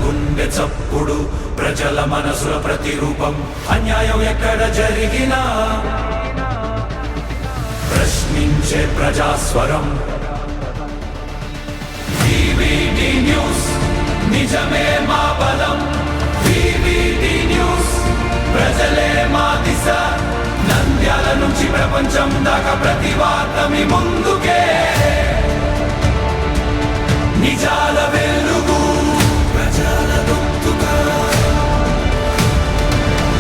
గుండె చప్పుడు ప్రజల మనసుల ప్రతిరూపం అన్యాయం ఎక్కడ జరిగినా ప్రశ్నించే ప్రజాస్వరం వివిడి న్యూస్ నిజమే మా బలం వివిడి న్యూస్ ప్రజలే మా దిశ నంద్యాల నుంచి ప్రపంచం దాకా ప్రతి వార్త మీ ముందుకే నిజాల వెలుగు ప్రజల గొంతుగా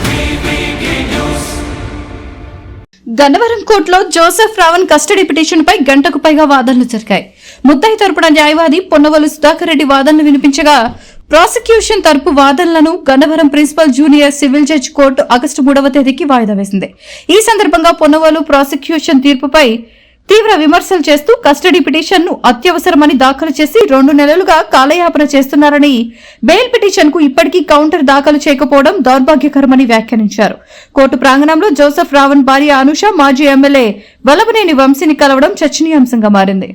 వివిడి న్యూస్. గన్నవరం కోర్టులో జోసెఫ్ రావణ్ కస్టడీ పిటిషన్ పై గంటకు పైగా వాదనలు జరిగాయి. ముద్దాయి తరపున న్యాయవాది పొన్నవోలు సుధాకర్ రెడ్డి వాదనలు వినిపించగా ప్రాసిక్యూషన్ తరపు వాదనలను Gannavaram principal junior civil judge court August 3వ తేదీకి వాయిదా వేసింది. ఈ సందర్భంగా పొన్నవోలు ప్రాసిక్యూషన్ తీర్పుపై తీవ్ర విమర్శలు చేస్తూ కస్టడీ పిటిషన్ ను అత్యవసరమని దాఖలు చేసి 2 నెలలుగా కాలయాపన చేస్తున్నారని, బెయిల్ పిటిషన్ కు ఇప్పటికీ కౌంటర్ దాఖలు చేయకపోవడం దౌర్భాగ్యకరమని వ్యాఖ్యానించారు. కోర్టు ప్రాంగణంలో జోసెఫ్ రావణ్ భార్య అనుష మాజీ ఎమ్మెల్యే వలభనేని వంశీని కలవడం చర్చనీయాంశంగా మారింది.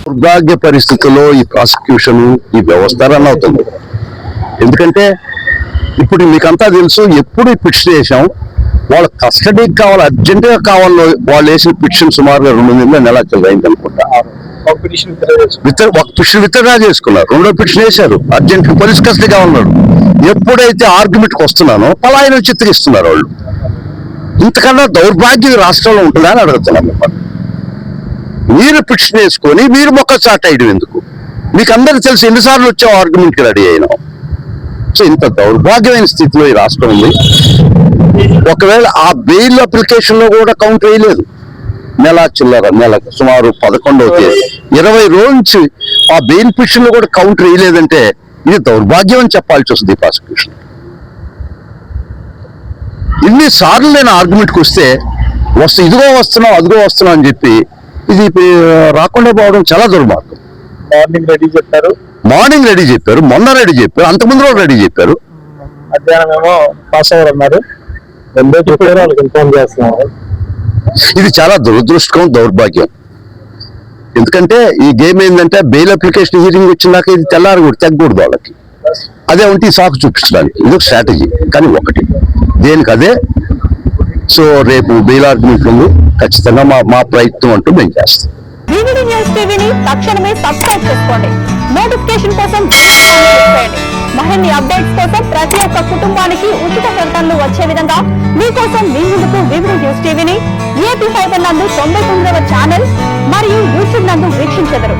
దుర్భాగ్య పరిస్థితుల్లో ఈ ప్రాసిక్యూషన్ ఈ వ్యవస్థ రన్ అవుతుంది. ఎందుకంటే ఇప్పుడు మీకంతా తెలుసు, ఎప్పుడు ఈ పిటిషన్ వేసాం వాళ్ళ కస్టడీకి కావాలి, అర్జెంటుగా కావాలో వాళ్ళు వేసిన పిటిషన్ సుమారుగా 2 నెలల అయింది అనుకుంటా. ఒక పిటిషన్ విత్డ్రా చేసుకున్నారు, 2వ పిటిషన్ వేశారు, అర్జెంట్ పోలీస్ కస్టడీ కావాలన్నారు. ఎప్పుడైతే ఆర్గ్యుమెంట్కి వస్తున్నానో పలాయన చిత్రిస్తున్నారు వాళ్ళు. ఇంతకన్నా దౌర్భాగ్యం రాష్ట్రంలో ఉంటుందా అని అడుగుతున్నాను. మీరు పిటిషన్ వేసుకొని మీరు మొక్క స్టార్ట్ అయ్యడం ఎందుకు? మీకు అందరికి తెలిసి ఎన్నిసార్లు వచ్చావు ఆర్గ్యుమెంట్కి రెడీ అయినాం. సో ఇంత దౌర్భాగ్యమైన స్థితిలో ఈ రాష్ట్రం ఉంది. ఒకవేళ ఆ బెయిల్ అప్లికేషన్ లో కూడా కౌంటర్ వేయలేదు. నెల సుమారు 11వ తేదీ 20 రోజుల నుంచి ఆ బెయిల్ పిటిషన్ లో కూడా కౌంటర్ వేయలేదంటే ఇది దౌర్భాగ్యం అని చెప్పాల్సి వస్తుంది. ప్రాసిక్యూషన్ ఇన్నిసార్లు నేను ఆర్గ్యుమెంట్కి వస్తే ఇదిగో వస్తున్నాం అదిగో వస్తున్నాం అని చెప్పి ఇది రాకుండా పోవడం చాలా దుర్మార్గం. మార్నింగ్ రెడీ చెప్పారు, మొన్న రెడీ చెప్పారు, అంతకుముందు రోజు రెడీ చెప్పారు, మధ్యాహ్నం ఏమో పాస్ ఓవర్ అన్నారు. వాళ్ళకి ఇన్ఫార్మ్ చేస్తున్నారు. ఇది చాలా దురదృష్టకరం, దౌర్భాగ్యం. ఎందుకంటే ఈ గేమ్ ఏంటంటే బెయిల్ అప్లికేషన్ హీరింగ్ వచ్చినాక ఇది తెగకూడదు వాళ్ళకి. అదే ఉంటే ఈ సాకు చూపించడానికి ఇది ఒక స్ట్రాటజీ. కానీ ఒకటి దేనికి అదే. సో రేపు బెయిల్ ఆర్గ్యుమెంట్ ఉంది, ఖచ్చితంగా మా ప్రయత్నం అంటూ మేము చేస్తాం. వివిడి న్యూస్ టీవీని తక్షణమే సబ్స్క్రైబ్ చేసుకోండి. నోటిఫికేషన్ కోసం మరిన్ని అప్డేట్స్ కోసం ప్రతి ఒక్క కుటుంబానికి ఉచిత ప్రకటనలు వచ్చే విధంగా మీకోసం మీ ముందుకు వివిడి న్యూస్ టీవీని ఏపీ 5 నందు 99వ ఛానల్ మరియు యూట్యూబ్ నందు వీక్షించెదరు.